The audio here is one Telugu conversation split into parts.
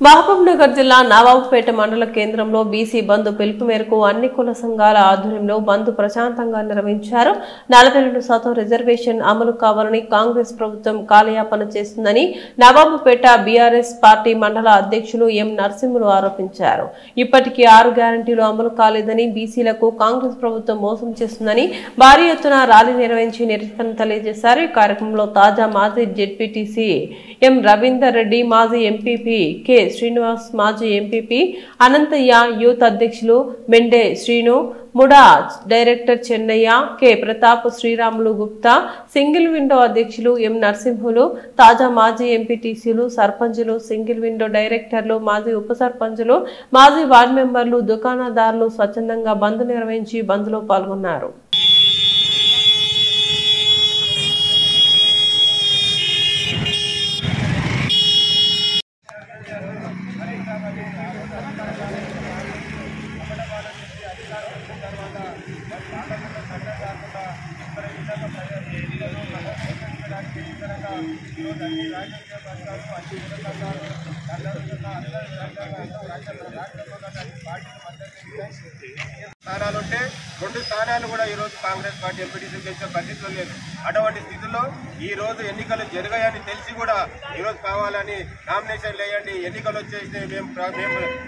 మహబూబ్నగర్ జిల్లా నవాబుపేట మండల కేంద్రంలో బీసీ బంధు పిలుపు మేరకు అన్ని కుల సంఘాల ఆధ్వర్యంలో బంధు ప్రశాంతంగా నిర్వహించారు. 42% రిజర్వేషన్ అమలు కావాలని కాంగ్రెస్ ప్రభుత్వం కాలయాపన చేస్తుందని నవాబుపేట బీఆర్ఎస్ పార్టీ మండల అధ్యక్షులు ఎం నరసింహులు ఆరోపించారు. ఇప్పటికీ 6 గ్యారంటీలు అమలు కాలేదని, బీసీలకు కాంగ్రెస్ ప్రభుత్వం మోసం చేస్తుందని భారీ ఎత్తున ర్యాలీ నిర్వహించి నిరసన తెలియజేశారు. ఈ కార్యక్రమంలో తాజా మాజీ జెడ్పీటీసీ ఎం రవీందర్ రెడ్డి, మాజీ ఎంపీపీ కె శ్రీనివాస్, మాజీ ఎంపీపీ అనంతయ్య, యూత్ అధ్యక్షులు Mende Srinu, MUDA director Chennayya, K Pratap, Sriramulu Gupta, single window అధ్యక్షులు ఎం నరసింహులు, తాజా మాజీ ఎంపీటీసీలు, సర్పంచులు, సింగిల్ విండో డైరెక్టర్లు, మాజీ ఉప సర్పంచులు, మాజీ వార్డు మెంబర్లు, దుకాణదారులు స్వచ్ఛందంగా బంద్ నిర్వహించి బంద్లో పాల్గొన్నారు. స్థానాలు ఉంటే 2 స్థానాలు కూడా ఈ రోజు కాంగ్రెస్ పార్టీ ఎంపీటీసీ గెలిచే పరిస్థితులు లేదు. అటువంటి స్థితిలో ఈ రోజు ఎన్నికలు జరగాయని తెలిసి కూడా ఈ రోజు కావాలని నామినేషన్ వేయండి, ఎన్నికలు వచ్చేసి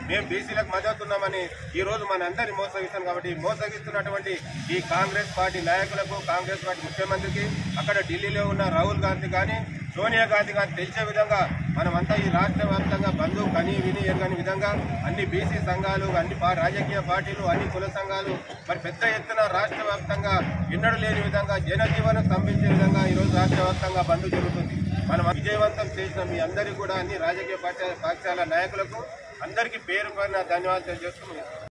మేము బీసీలకు మద్దతున్నామని ఈ రోజు మనందరినీ మోసగిస్తాం. కాబట్టి మోసగిస్తున్నటువంటి ఈ కాంగ్రెస్ పార్టీ నాయకులకు, కాంగ్రెస్ పార్టీ ముఖ్యమంత్రికి, అక్కడ ఢిల్లీలో ఉన్న రాహుల్ గాంధీ కానీ, సోనియా గాంధీ గారు తెలిసే విధంగా మనమంతా ఈ రాష్ట్ర వ్యాప్తంగా బంధు కని విని ఎరగని విధంగా అన్ని బీసీ సంఘాలు, అన్ని రాజకీయ పార్టీలు, అన్ని కుల సంఘాలు మరి పెద్ద ఎత్తున రాష్ట్ర వ్యాప్తంగా ఎన్నడూ లేని విధంగా జనజీవనం స్తంభించే విధంగా ఈరోజు రాష్ట్ర వ్యాప్తంగా బంధు జరుగుతుంది. మనం విజయవంతం చేసిన మీ అందరికీ కూడా, అన్ని రాజకీయ పక్షాల నాయకులకు అందరికీ పేరు పైన ధన్యవాదాలు చేస్తున్నాం.